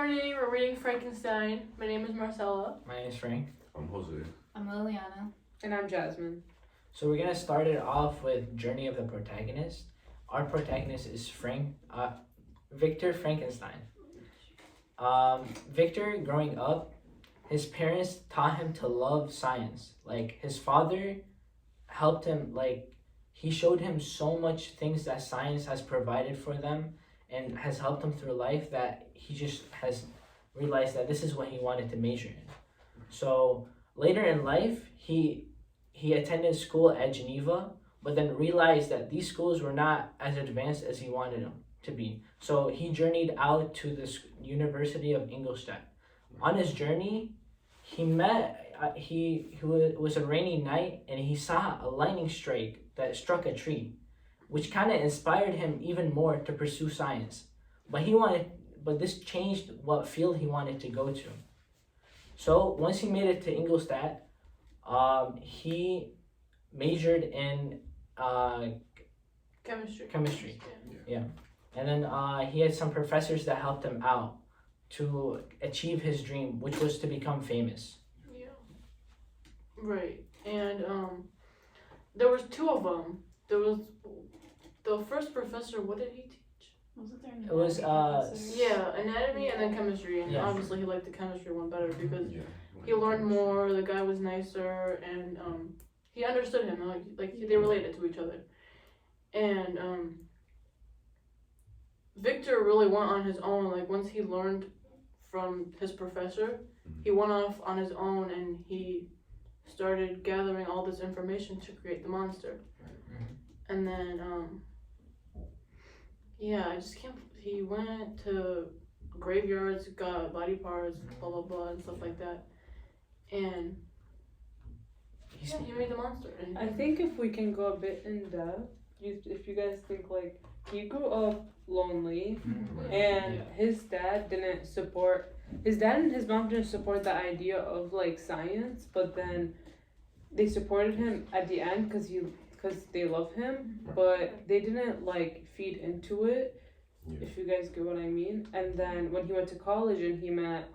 morning. We're reading Frankenstein. My name is Marcella. My name is Frank. I'm Jose. I'm Liliana. And I'm Jasmine. So we're gonna start it off with Journey of the Protagonist. Our protagonist is Victor Frankenstein. Victor, growing up, his parents taught him to love science. Like, his father helped him, he showed him so much things that science has provided for them and has helped him through life that he just has realized that this is what he wanted to major in. So later in life, he attended school at Geneva, but then realized that these schools were not as advanced as he wanted them to be. So he journeyed out to the University of Ingolstadt. On his journey, he was a rainy night, and he saw a lightning strike that struck a tree, which kind of inspired him even more to pursue science. But this changed what field he wanted to go to. So once he made it to Ingolstadt, he majored in chemistry. Yeah. And then he had some professors that helped him out to achieve his dream, which was to become famous. Yeah. Right. And there was two of them. There was the first professor. What did he teach? Wasn't there an It was anatomy and then chemistry. And Yeah. obviously he liked the chemistry one better because he learned more. The guy was nicer, and he understood him. Like they related to each other. And Victor really went on his own. Like, once he learned from his professor, he went off on his own and he started gathering all this information to create the monster. And then I just can't. He went to graveyards, got body parts, blah blah blah, and stuff like that. And he made the monster. And I think if we can go a bit in depth, if you guys think, like, he grew up lonely, and his dad and his mom didn't support the idea of, like, science, but then they supported him at the end because they love him, but they didn't, like, feed into it, if you guys get what I mean. And then when he went to college and he met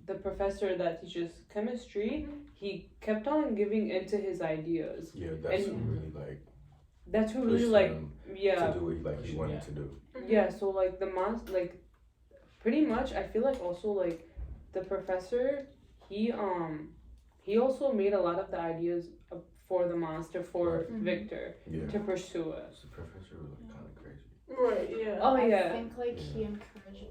the professor that teaches chemistry, he kept on giving into his ideas. Yeah, that's and really, like, that's who really, like, to do what he wanted to do. Yeah, so, like, the monster, like, pretty much, I feel like also, like, the professor, he also made a lot of the ideas for the monster for Victor to pursue it. The professor was, like, kind of crazy. Right. Yeah. Oh, I yeah. think he encouraged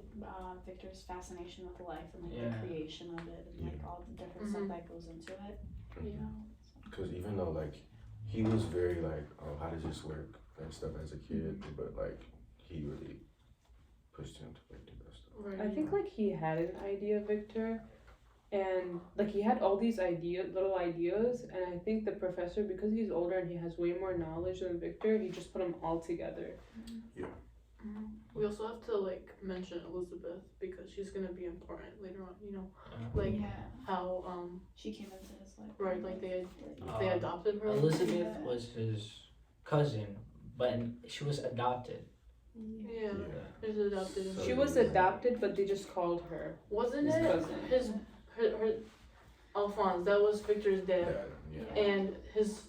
Victor's fascination with life and the creation of it and all the different stuff that goes into it. You know. Because even though, like, he was very, like, oh, how does this work and stuff as a kid, but, like, he really pushed him to, like, do that stuff. Right. I think, like, he had an idea, Victor, and, like, he had all these little ideas, and I think the professor, because he's older and he has way more knowledge than Victor, he just put them all together. Yeah. We also have to, like, mention Elizabeth because she's gonna be important later on. You know, how she came into his life. right, like they adopted her. Elizabeth was his cousin, but she was adopted. Yeah. She was adopted. She was adopted, but they just called her. Wasn't his it cousin. her Alphonse? That was Victor's dad, and his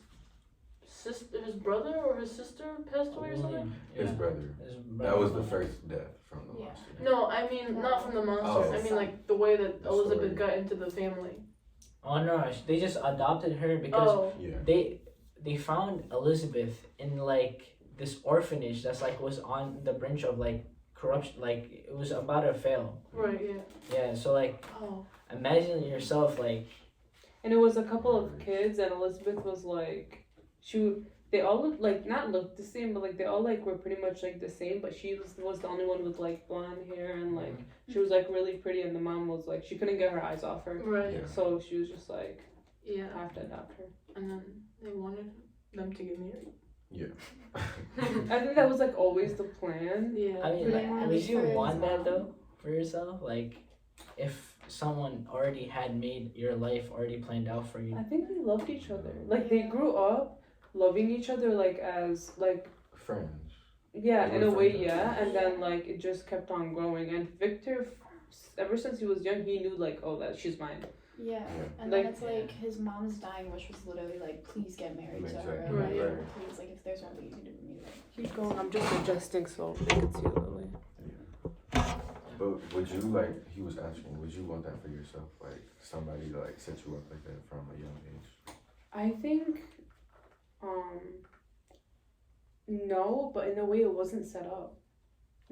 brother or his sister passed away or something. His brother. That was the first death from the monster. No, I mean not from the monster. I mean, like, the way that Elizabeth got into the family. Oh no, they just adopted her because Yeah. they found Elizabeth in, like, this orphanage that's, like, was on the brink of, like, corruption, like, it was about to fail. Right. Yeah, so, like, imagine yourself, like, And it was a couple of kids, and Elizabeth was, like, they all looked, like, not looked the same, but, like, they all, like, were pretty much, like, the same, but she was the only one with, like, blonde hair, and, like, she was, like, really pretty, and the mom was, like, she couldn't get her eyes off her. Right. Yeah. So she was just, like, Yeah. have to adopt her. And then they wanted them to get married. Yeah. I think that was, like, always the plan. Yeah. I mean, Pretty like, much would you for his want that mom. though for yourself? Like, if someone already had made your life already planned out for you. I think they loved each other. Like, they grew up loving each other, like, as, like, Friends. yeah, They in were a way, friends. yeah. And then, like, it just kept on growing. And Victor ever since he was young, he knew like, oh, that she's mine. Yeah, and Like- then it's like his mom's dying wish was literally like, please get married to her, Exactly. like, Right. please, like if there's one way you can do it, me, like. Keep going. I'm just adjusting so they can see Lily. But would you like? He was asking. Would you want that for yourself? Like somebody to like set you up like that from a young age? I think, no, but in a way it wasn't set up.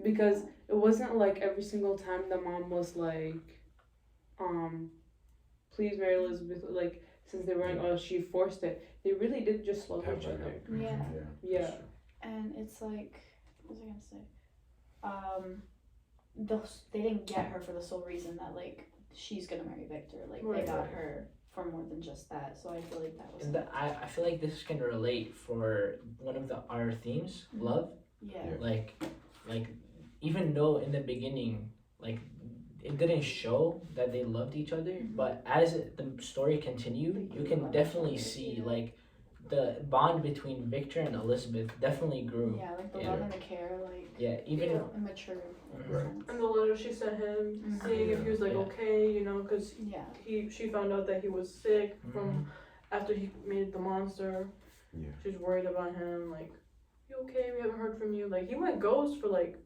Because it wasn't like every single time the mom was like, please marry Elizabeth, like, since they weren't, oh, she forced it. They really did just love Have each like other. a- Yeah. Yeah. that's true. And it's like, what was I gonna say? They didn't get her for the sole reason that like she's gonna marry Victor. Like they Right. got her for more than just that. So I feel like that was. And I feel like this can relate for one of our themes, Mhm. love. Yeah. Yeah. Like even though in the beginning, like it didn't show that they loved each other, Mhm. but as the story continued, you can definitely see like the bond between Victor and Elizabeth definitely grew. Yeah, like the Yeah. love and the care, like Yeah, even Yeah. immature. Right. And the letter she sent him, Mhm. seeing if he was like Yeah. okay, you know, because Yeah. she found out that he was sick from Mhm. after he made the monster. Yeah. She's worried about him. Like, you okay? We haven't heard from you. Like, he went ghost for like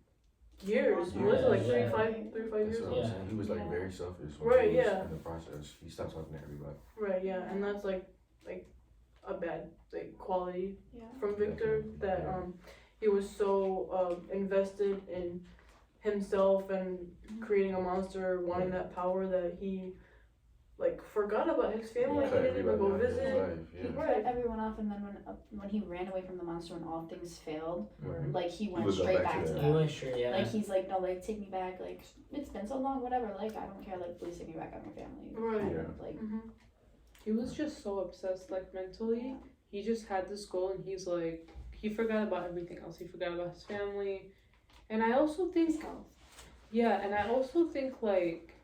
years. Yeah, Was it like yeah. 3 That's years? what I'm Yeah. saying. He was like Yeah. very selfish. When Right, he was yeah. In the process, he stopped talking to everybody. Right. Yeah. And that's like a bad like quality Yeah. from Victor, Definitely, that yeah. he was so invested in himself and creating a monster, wanting that power, that he like forgot about his family. Yeah. He didn't even go Everybody out of his visit. life, He yeah. cut everyone off, and then when he ran away from the monster and all things failed, Mhm. like he went would go straight back back to to that. He that. was sure, yeah. Like he's like, no, like take me back. Like it's been so long, whatever. Like I don't care. Like please take me back. I'm your family. Right. Kind Yeah. of, like He was just so obsessed, like mentally. He just had this goal, and he's like, he forgot about everything else. He forgot about his family, and I also think, his health. yeah, and I also think like,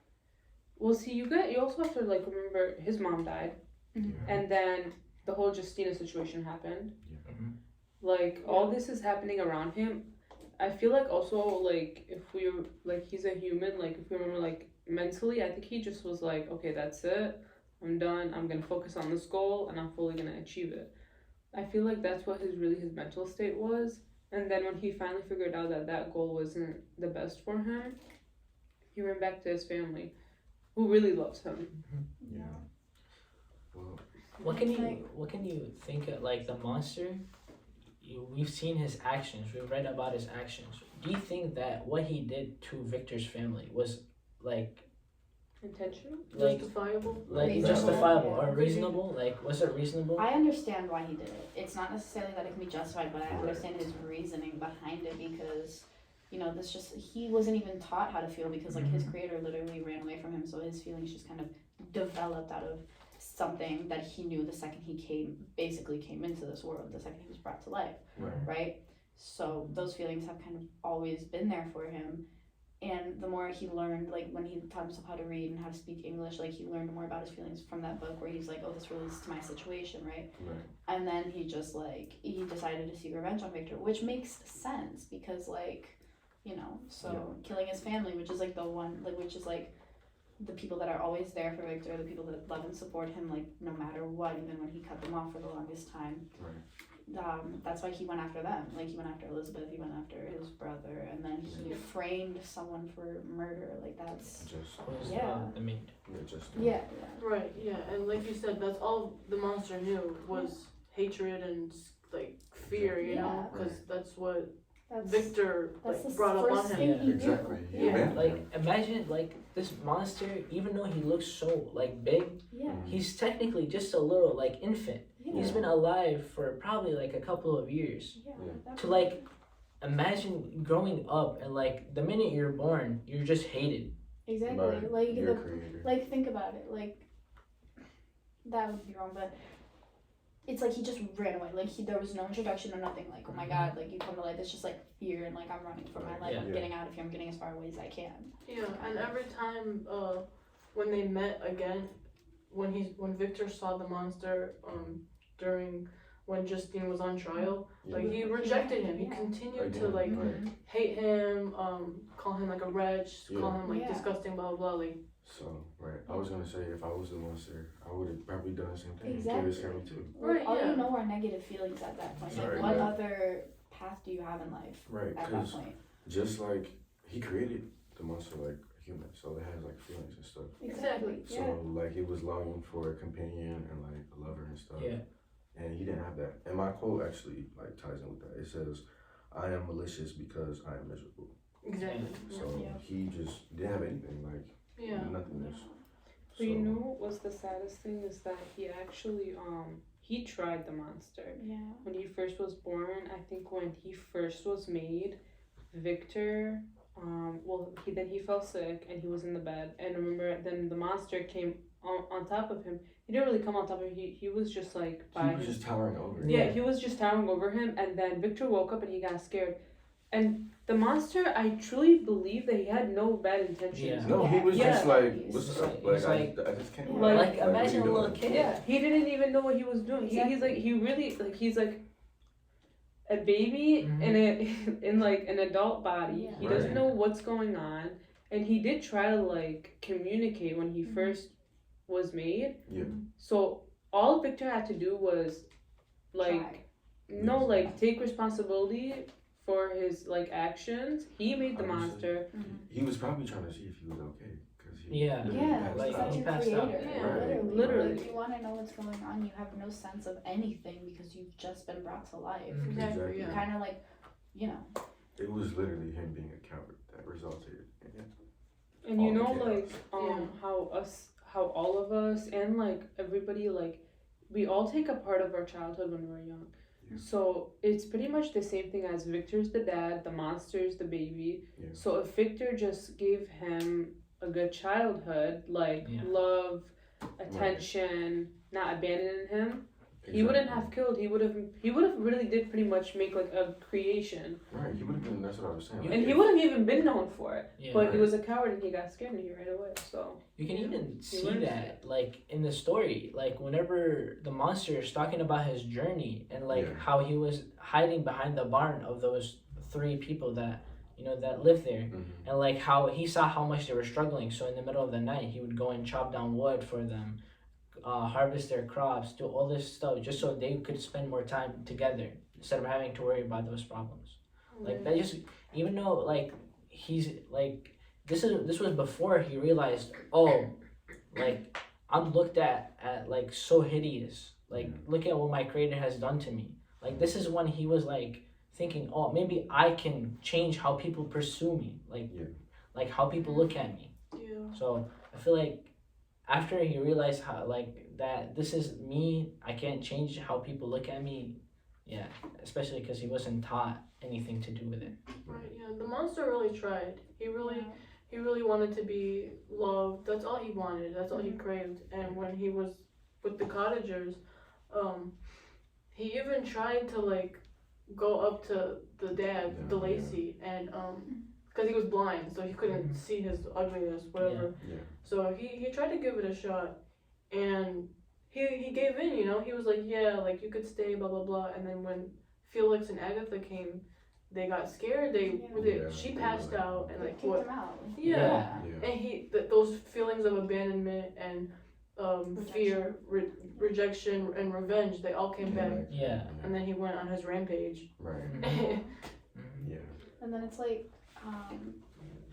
well, see, you also have to like remember his mom died, Yeah. and then the whole Justina situation happened. Mhm. Like all this is happening around him. I feel like also like if we were like he's a human, like if we remember like mentally, I think he just was like, okay, that's it. I'm done. I'm gonna focus on this goal, and I'm fully gonna achieve it. I feel like that's what his mental state was. And then when he finally figured out that that goal wasn't the best for him, he went back to his family, who really loves him. Yeah. Well, What can you think of, like the monster? We've seen his actions. We've read about his actions. Do you think that what he did to Victor's family was like Intentional. Justifiable. Reasonable. justifiable Yeah. or reasonable? Like, was it reasonable? I understand why he did it. It's not necessarily that it can be justified, but I Right. understand his reasoning behind it because, you know, he wasn't even taught how to feel because like his creator literally ran away from him, so his feelings just kind of developed out of something that he knew the second he came into this world, the second he was brought to life, right. right? So those feelings have kind of always been there for him. And the more he learned, like when he taught himself how to read and how to speak English, like he learned more about his feelings from that book where he's like, oh, this relates to my situation, right? Right. And then he just like, he decided to seek revenge on Victor, which makes sense because like, you know, so killing his family, which is like the one, like, which is like the people that are always there for Victor, the people that love and support him, like no matter what, even when he cut them off for the longest time. Right. That's why he went after them. Like he went after Elizabeth, he went after his brother, and then he framed someone for murder. Like that's Just Was Yeah. the main. just yeah. Right. Yeah. And like you said, that's all the monster knew was hatred and like fear. You know, Yeah. because that's what That's Victor that's like the brought up on first him. thing Yeah, he knew. exactly. He Yeah. abandoned Like, him. imagine like this monster, even though he looks so like big, Yeah. he's technically just a little like infant. Yeah. He's been alive for probably like a couple of years. Yeah. Yeah. that To was- like imagine growing up and like the minute you're born, you're just hated. exactly By like your the creator. like think about it like that would be wrong, but it's like he just ran away. Like there was no introduction or nothing. Like oh my god, like you come to life. It's just like fear and like I'm running for my life. Yeah. I'm getting out of here. I'm getting as far away as I can. Yeah, and every time when they met again, when Victor saw the monster during when Justine was on trial. Yeah. Like he rejected him. He Yeah. continued to Again, like right. hate him, call him like a wretch, call him like Yeah. disgusting, blah blah blah. Like So, right. I was gonna say, if I was the monster, I would have probably done the same thing. Exactly. Kill his family too. Like, Right, all yeah. you know are negative feelings at that point. Like, Right, what yeah. other path do you have in life Right, at that because point? just like he created the monster like a human, so it has like feelings and stuff. Exactly. So Yeah. like he was longing for a companion and like a lover and stuff. Yeah. And he didn't have that. And my quote actually like ties in with that. It says, "I am malicious because I am miserable." exactly. So Yeah. he just didn't have anything, like Yeah. nothingness. But you know what's the saddest thing is that he actually he tried the monster. Yeah. When he first was born, I think when he first was made, Victor, he fell sick and he was in the bed. And remember, then the monster came on top of him. He didn't really come on top of him. He was just like by He was him. just towering over him. Yeah, he was just towering over him. And then Victor woke up and he got scared. And the monster, I truly believe that he had no bad intentions. Yeah. No, he was Yeah. just like, He's what's just up? like- Like, he's I just can't. Like- Like, what imagine are a you little doing? kid. Yeah, he didn't even know what he was doing. He's like, he really like he's like a baby Mhm. in like an adult body. Yeah. He doesn't Right. know what's going on, and he did try to like communicate when he Mhm. first was made. Yeah. So all Victor had to do was like Try. no Yes. like take responsibility for his like actions. He made the Honestly. monster. He was probably trying to see if he was okay, because he Yeah. literally Yeah, passed like, that's out. he your passed creator. out. Yeah. Right. Literally. Like, you want to know what's going on. You have no sense of anything because you've just been brought to life. Mhm. Exactly. Exactly. Yeah. Kind of like, you know. It was literally him being a coward that resulted in it. And you All the know, chaos. like, how all of us and like everybody, like, we all take a part of our childhood when we're young. Yeah. So it's pretty much the same thing as Victor's the dad, the monster's the baby. Yeah. So if Victor just gave him a good childhood, like Yeah. love, attention, not abandoning him, he wouldn't have killed. He would have really did pretty much make like a creation, Right, he would have been. That's what I was saying. You like, and he if- wouldn't have even been known for it. Yeah. But he was a coward and he got scared and he ran away. So You can Yeah. even see learns that, like, in the story, like, whenever the monster is talking about his journey and, like, Yeah. how he was hiding behind the barn of those 3 people that, you know, that lived there. Mhm. And, like, how he saw how much they were struggling. So, in the middle of the night, he would go and chop down wood for them, harvest their crops, do all this stuff just so they could spend more time together instead of having to worry about those problems. Like, that just, even though, like, he's, like, this was before he realized, oh, like, I'm looked at like so hideous. Like, look at what my creator has done to me. Like, this is when he was like thinking, oh, maybe I can change how people pursue me. Like, Yeah. like how people look at me. Yeah. So I feel like after he realized how like that this is me, I can't change how people look at me. Yeah, especially because he wasn't taught anything to do with it. Right. Yeah. The monster really tried. He really wanted to be loved. That's all he wanted. That's all he craved. And when he was with the cottagers, he even tried to like go up to the dad, Yeah, the Lacey, and because he was blind, so he couldn't Mhm. see his ugliness, whatever. Yeah. So he tried to give it a shot, and he gave in. You know, he was like, yeah, like you could stay, blah blah blah. And then when Felix and Agatha came, they got scared. Yeah, She they passed were like- out, and They like kicked what? him out. Yeah. Yeah. And those feelings of abandonment and fear, rejection, and revenge, they all came back. like- Yeah. And then he went on his rampage. Right. Mhm. Yeah. And then it's like,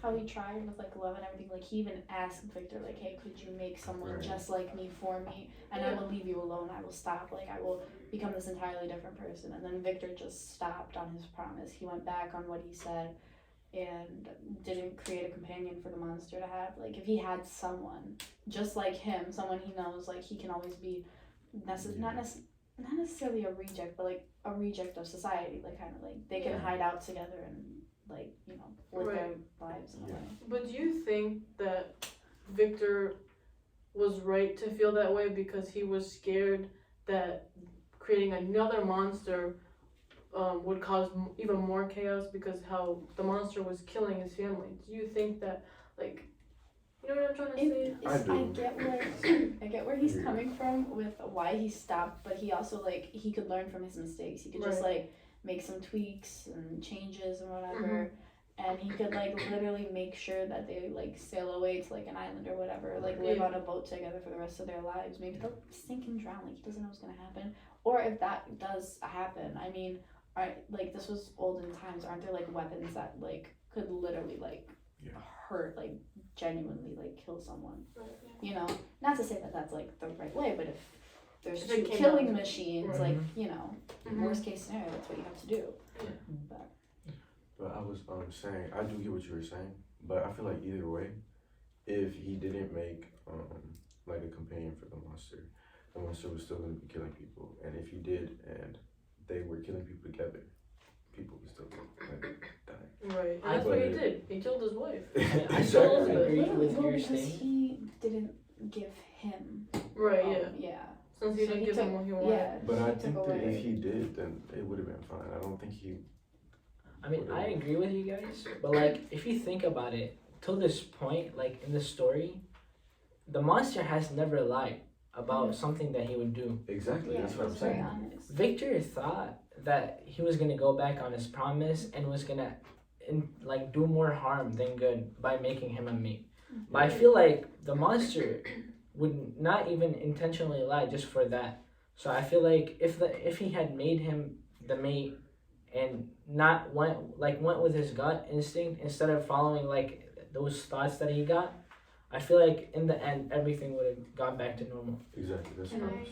how he tried with like love and everything. Like he even asked Victor, like, "Hey, could you make someone Right. just like me for me? And I will leave you alone. I will stop. Like I will become this entirely different person." And then Victor just stopped on his promise. He went back on what he said, and didn't create a companion for the monster to have. Like if he had someone just like him, someone he knows, like he can always be, not necessarily a reject, but like a reject of society. Like kind of like they can Yeah. hide out together and like live their Right. lives in a Yeah. way. But do you think that Victor was right to feel that way because he was scared that creating another monster would cause even more chaos because how the monster was killing his family? Do you think that, like, you know what I'm trying to say? I do. I get get where he's Yeah. coming from with why he stopped, but he also like he could learn from his mistakes. He could just like make some tweaks and changes and whatever. And he could like literally make sure that they like sail away to like an island or whatever, like live on a boat together for the rest of their lives. Maybe they'll sink and drown, like he doesn't know what's gonna happen. Or if that does happen, I mean, like this was olden times, aren't there like weapons that like could literally like hurt, like genuinely like kill someone? You know, not to say that that's like the right way, but if there's two killing machines, like, you know, worst case scenario, that's what you have to do. But I was saying, I do get what you were saying, but I feel like either way, if he didn't make like a companion for the monster was still going to be killing people. And if he did, and they were killing people together, people would still die. Right. And that's what he did. He killed his wife. I still agree with your because statement. he didn't give him. Right. Yeah. Since he didn't give him what he wanted. Yeah. But I think that if he did, then it would have been fine. I don't think he. I mean, I agree with you guys, but like, if you think about it, till this point, like in the story, the monster has never lied about something that he would do. Exactly, Yeah, that's what I'm saying. Victor thought that he was gonna go back on his promise and was gonna like do more harm than good by making him a mate. But I feel like the monster would not even intentionally lie just for that. So I feel like if he had made him the mate and not went with his gut instinct instead of following like those thoughts that he got, I feel like in the end everything would have gone back to normal. Exactly, that's what I'm saying.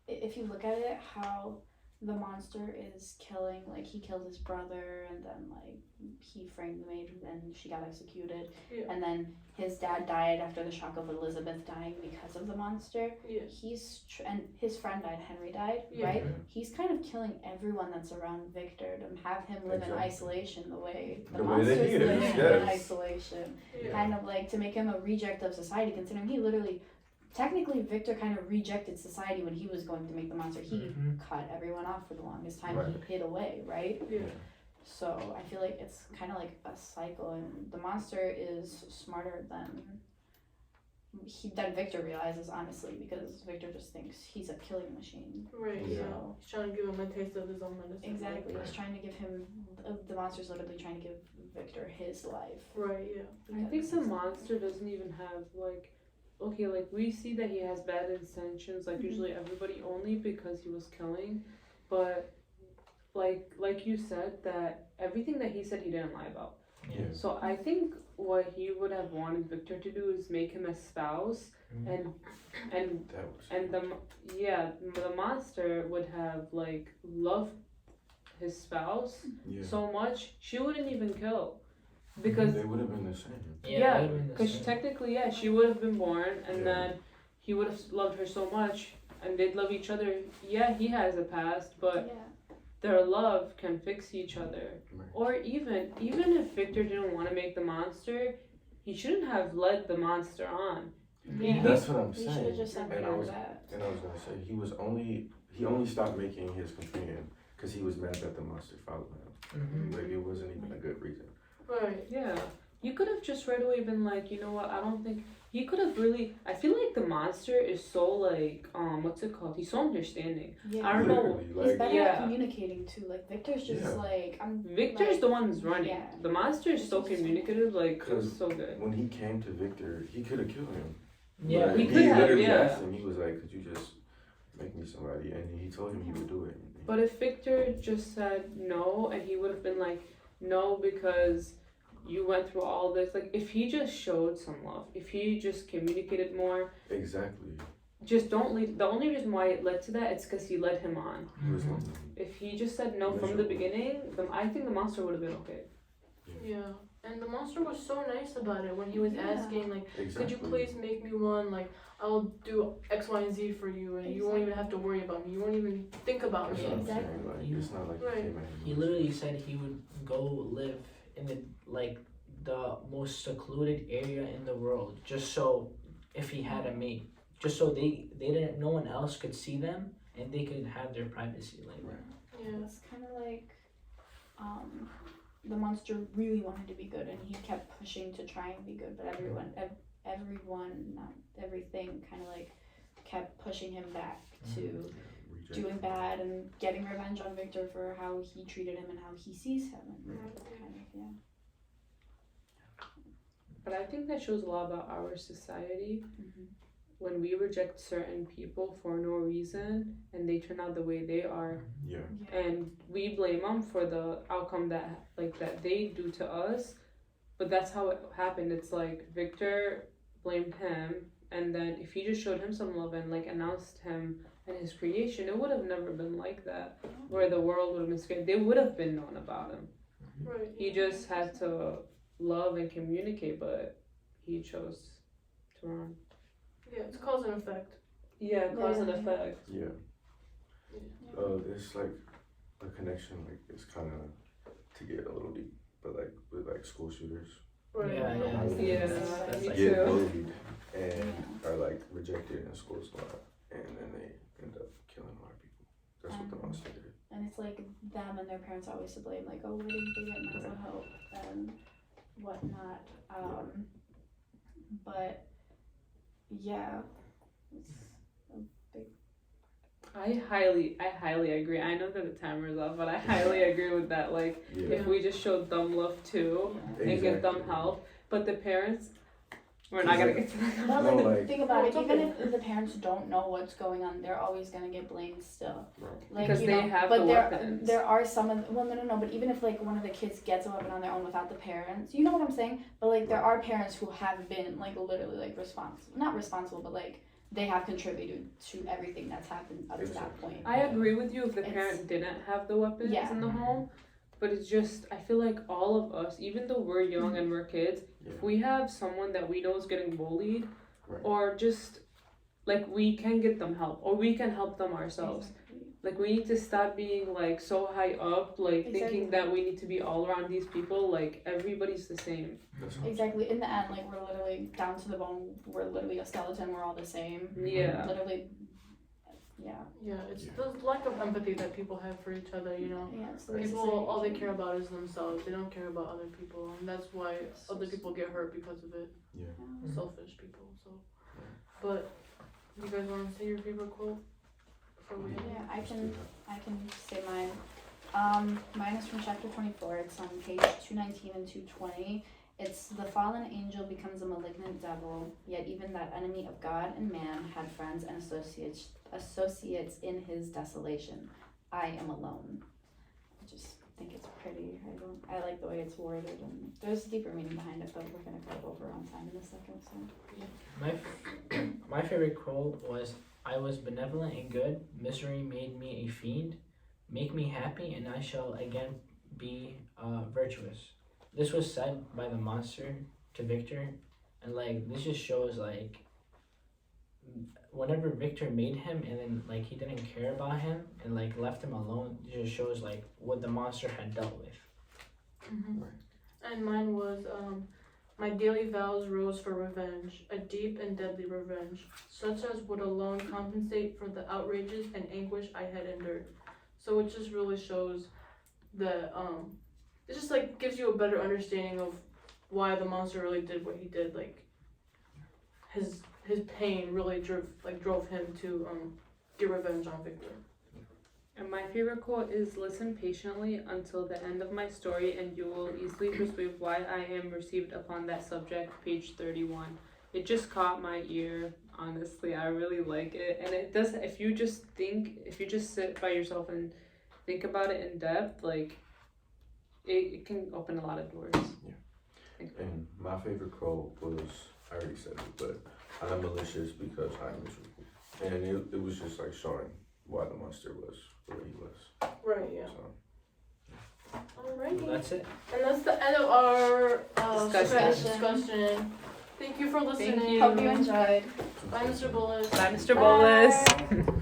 If you look at it, how the monster is killing, like he killed his brother and then like he framed the maid and she got executed, and then his dad died after the shock of Elizabeth dying because of the monster. And his friend died, Henry died, right? He's kind of killing everyone that's around Victor to have him live in isolation the way the monster's living in isolation. Kind of like to make him a reject of society, considering he literally, technically Victor kind of rejected society when he was going to make the monster. He cut everyone off for the longest time. He hid away, right? So I feel like it's kind of like a cycle, and the monster is smarter than Victor realizes, honestly, because Victor just thinks he's a killing machine. Right. So, He's trying to give him a taste of his own medicine. Exactly. He's trying to give him. The monster's literally trying to give Victor his life. Right. Yeah. I think the monster doesn't even have like. Okay, like we see that he has bad intentions, like usually everybody, only because he was killing, but like you said, that everything that he said he didn't lie about. So I think what he would have wanted Victor to do is make him a spouse, and the monster would have like loved his spouse so much she wouldn't even kill. Because they would have been the same. Because technically, she would have been born, and then he would have loved her so much, and they'd love each other. Yeah, he has a past, but their love can fix each other. Right. Or even if Victor didn't want to make the monster, he shouldn't have led the monster on. That's what I'm saying. He should have just said And I was gonna say he only stopped making his companion because he was mad that the monster followed him. Like it wasn't even a good reason. Right. Yeah. You could have just right away been like, you know what, I don't think he could have really. I feel like the monster is so like what's it called? He's so understanding. I don't know. He's better at communicating too. Like Victor's just Victor's the one who's running. The monster is so communicative, like it was so good. When he came to Victor, he could have killed him. Yeah, he could have. Literally asked him. He was like, "Could you just make me somebody?" And he told him he would do it. But if Victor just said no, and he would have been like, "No, because you went through all this." Like, if he just showed some love, if he just communicated more. Exactly. Just don't lead. The only reason why it led to that, it's because he led him on. If he just said no from the beginning, then I think the monster would have been okay. Yeah. And the monster was so nice about it when he was asking, like, could you please make me one? Like, I'll do X, Y, and Z for you, and you won't even have to worry about me. You won't even think about me. Exactly. Like, it's not like he literally said he would go live in the most secluded area in the world, just so if he had a mate, just so they didn't, no one else could see them, and they could have their privacy. Like, it's kind of like, the monster really wanted to be good, and he kept pushing to try and be good, but everyone, not everything, kind of like kept pushing him back to Rejection. doing bad and getting revenge on Victor for how he treated him and how he sees him. And kind of, yeah. But I think that shows a lot about our society. Mm-hmm. When we reject certain people for no reason and they turn out the way they are, Yeah. and we blame them for the outcome that they do to us, but that's how it happened. It's like Victor blamed him, and then if he just showed him some love and like announced him and his creation, it would have never been like that, where the world would have been scared. They would have been known about him. Right. He just had to love and communicate, but he chose to run. Yeah, it's cause and effect. Yeah, cause and Yeah. effect. Yeah. It's like a connection, like it's kind of to get a little deep, but like with like school shooters, Right. Yeah, Yeah, That's me like- get too. bullied and are like rejected in schools a lot, and then they end up killing a lot of people. That's what the monster did. And it's like them and their parents are always to blame, like, oh, why didn't they get mental health and whatnot. But yeah, it's a big. I highly agree. I know that the timer is off, but I highly agree with that. Like, Yeah. if we just showed them love too and give them help, but the parents, we're not gonna get to that. But No, like, like- think about it. No, Even it's if the parents don't know what's going on, they're always gonna get blamed still. Right. Like, Because you they know, have but the there, weapons. there are some of no, but even if like one of the kids gets a weapon on their own without the parents, you know what I'm saying? But like there are parents who have been like literally like not responsible, but like they have contributed to everything that's happened up to that Exactly. point. I agree with you if the It's- parent didn't have the weapons Yeah. in the home, but it's just, I feel like all of us, even though we're young and we're kids, Yeah. if we have someone that we know is getting bullied, Right. or just like we can get them help, or we can help them ourselves. Exactly. Like we need to stop being like so high up, like Exactly. thinking that we need to be all around these people. Like everybody's the same. That's how Exactly. In the end, like we're literally down to the bone. We're literally a skeleton. We're all the same. Yeah. Literally. Yeah. Yeah, it's Yeah. the lack of empathy that people have for each other, you know. Yeah. It's People, all they care about is themselves. They don't care about other people, and that's why other people get hurt because of it. Yeah. Selfish people. So, but you guys want to say your favorite quote before we? Yeah, I can say mine. Mine is from chapter 24. It's on page 219 and 220. It's the fallen angel becomes a malignant devil, yet even that enemy of God and man had friends and associates in his desolation. I am alone. I just think it's pretty. I like the way it's worded, and there's deeper meaning behind it, but we're gonna go over on time in a second. So My favorite quote was, "I was benevolent and good. Misery made me a fiend. Make me happy, and I shall again be virtuous." This was said by the monster to Victor, and like this just shows like whenever Victor made him and then like he didn't care about him and like left him alone, it just shows like what the monster had dealt with. Mm-hmm. Right. And mine was, my daily vows rose for revenge, a deep and deadly revenge, such as would alone compensate for the outrages and anguish I had endured. So it just really shows that, it just like gives you a better understanding of why the monster really did what he did. Like his pain really drove him to get revenge on Victor. And my favorite quote is, "Listen patiently until the end of my story, and you will easily perceive why I am received upon that subject." Page 31. It just caught my ear. Honestly, I really like it, and it does. If you just sit by yourself and think about it in depth, like it can open a lot of doors. Yeah. And my favorite quote was, I already said it, but I am malicious because I am miserable. And it was just like showing why the monster was the way he was. Right, yeah. So, Alrighty. That's it. And that's the end of our Discussion. discussion. Thank you for listening. Thank you. hope you enjoyed. Bye, Mr. Bullis. Bye, Mr. Bolus. Bye.